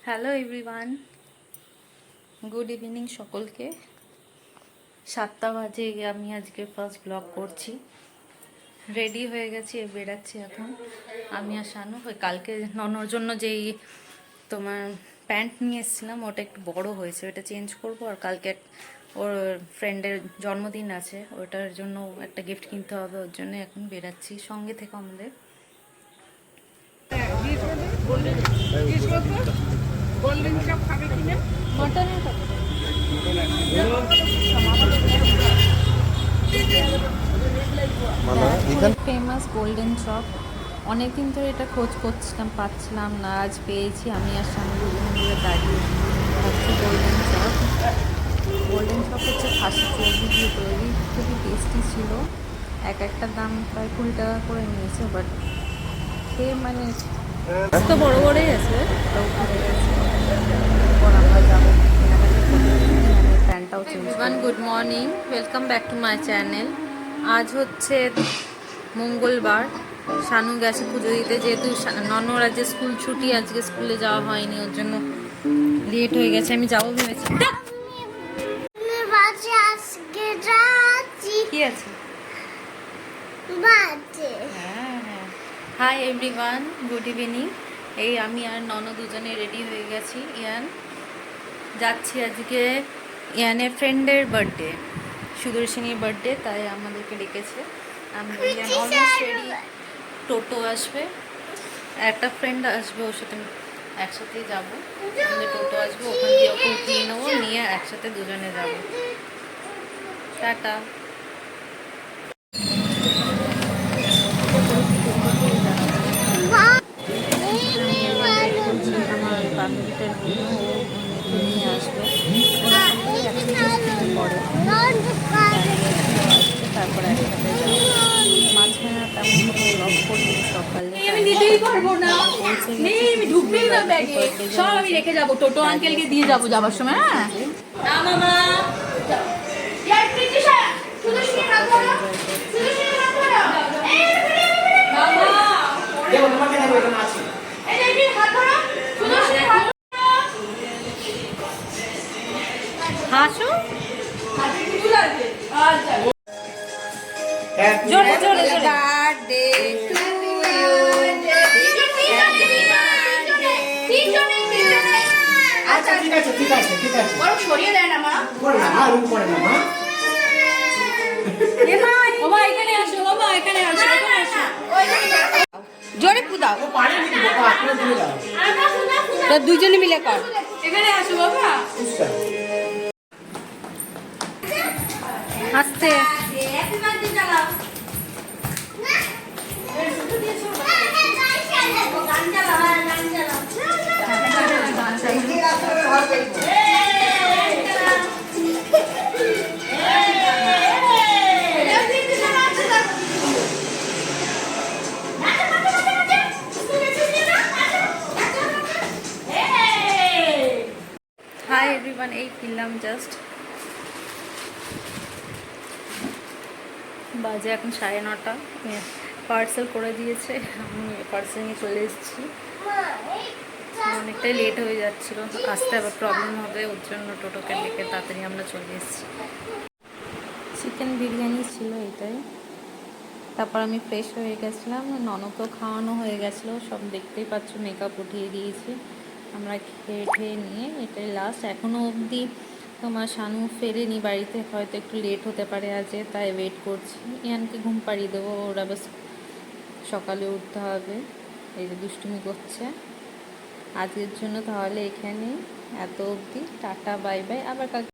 Hello everyone, good evening সকলকে। 7টা বাজে আমি আজকে ফার্স্ট ব্লগ করছি। রেডি হয়ে গেছি, বেরাচ্ছি এখন আমি আর শানু। ওই কালকে ননর জন্য যেই তোমার প্যান্ট নিয়ে এসেছিলাম ওটা একটু বড় হয়েছে, ওটা চেঞ্জ করব। আর কালকে ওর ফ্রেন্ডের জন্মদিন আছে, ওটার জন্য একটা গিফট কিনতে হবে, ওর জন্য এখন বেরাচ্ছি। সঙ্গে থেকে আমাদের গোল্ডেন চপ খাবে কিনা, মটনের খাবে, ফেমাস গোল্ডেন চপ। অনেকদিন ধরে এটা খোঁজ করছিলাম, পাচ্ছিলাম না, আজ পেয়েছি। আমি আর সামনে দুজন মিলে দাঁড়িয়ে হচ্ছে গোল্ডেন চপ। গোল্ডেন চপ হচ্ছে খাসি চর্বি দিয়ে তৈরি, খুবই টেস্টি ছিল। একটার দাম প্রায় 20 টাকা করে নিয়েছে, বাট খেয়ে মানে তো বড় বড়ই আছে। আমরা যাবো প্যান্টটাও change. Good morning, welcome back to my channel. আজ হচ্ছে মঙ্গলবার। শানু গেছে পুজো দিতে, যেহেতু ননর আজকে স্কুল ছুটি, আজকে স্কুলে যাওয়া হয়নি, ওর জন্য লেট হয়ে গেছে। আমি যাবো ভেবেছি। কি আছে? হ্যাঁ হ্যাঁ। Hi everyone, good evening. এই আমি আর নন দুজনে রেডি হয়ে গেছি। যাচ্ছি আজকে ইয়ানের ফ্রেন্ডের বার্থডে, সুদর্শনীর বার্থডে, তাই আমাদেরকে ডেকেছে। আমি অলমোস্ট রেডি। টোটো আসবে, একটা ফ্রেন্ড আসবে, ওর সাথে একসাথেই যাবো। আমাদের টোটো আসবে, ওখান দিয়ে ওকে উঠিয়ে নেবো, নিয়ে একসাথে দুজনে যাব। টাটা। আমার বান্ধবীটার নিয়ে আসবে, পরে তারপরে একসাথে যাবো। মাঝখানে তেমন কোনো ব্লগ করি সকালে, আমি নিতেই পারবো না, আমি ঢুকবেই না ব্যাগে, সব আমি রেখে যাবো, টোটো আঙ্কেলকে দিয়ে যাবো যাবার সময়। হ্যাঁ মামা হাসো জোরে জোরে জোরে। আচ্ছা ঠিক আছে ঠিক আছে ঠিক আছে, বরং সরিয়ে দেয় না মা, করে না রুম করে না মা। বাবা এখানে আসো, বাবা এখানে আসো, এখানে আসো। জোরে কুদাও, ও পারে নাকি বাবা, আপনি দিয়ে দাও। তো দুজনে মিলে কর। এখানে আসো বাবা। আস্তে। হাই এভরিওয়ান, এই ফিরলাম জাস্ট। বাজে এখন 9:30। পার্সেল করে দিয়েছে, আমি পার্সেল নিয়ে চলে এসেছি। অনেকটাই লেট হয়ে যাচ্ছিলো, আসতে আবার প্রবলেম হবে, ওর জন্য টোটোকে ডেকে তাড়াতাড়ি আমরা চলে এসেছি। চিকেন বিরিয়ানি ছিল এটাই। তারপর আমি ফ্রেশ হয়ে গেছিলাম, ননদকেও খাওয়ানো হয়ে গেছিলো, সব দেখতেই পাচ্ছ, মেকআপ উঠিয়ে দিয়েছি। আমরা খেয়ে নিয়ে এটাই লাস্ট। এখনও অবধি তোমার শানু ফেরেনি বাড়িতে, হয়তো একটু লেট হতে পারে আজ, তাই ওয়েট করছি। ইয়ানকে ঘুম পাড়িয়ে দেবো, ওরা বাস সকালে উঠতে হবে। এই যে দুষ্টুমি করছে। আজকের জন্য তাহলে এখানে এত অবধি, টাটা বাই বাই, আবার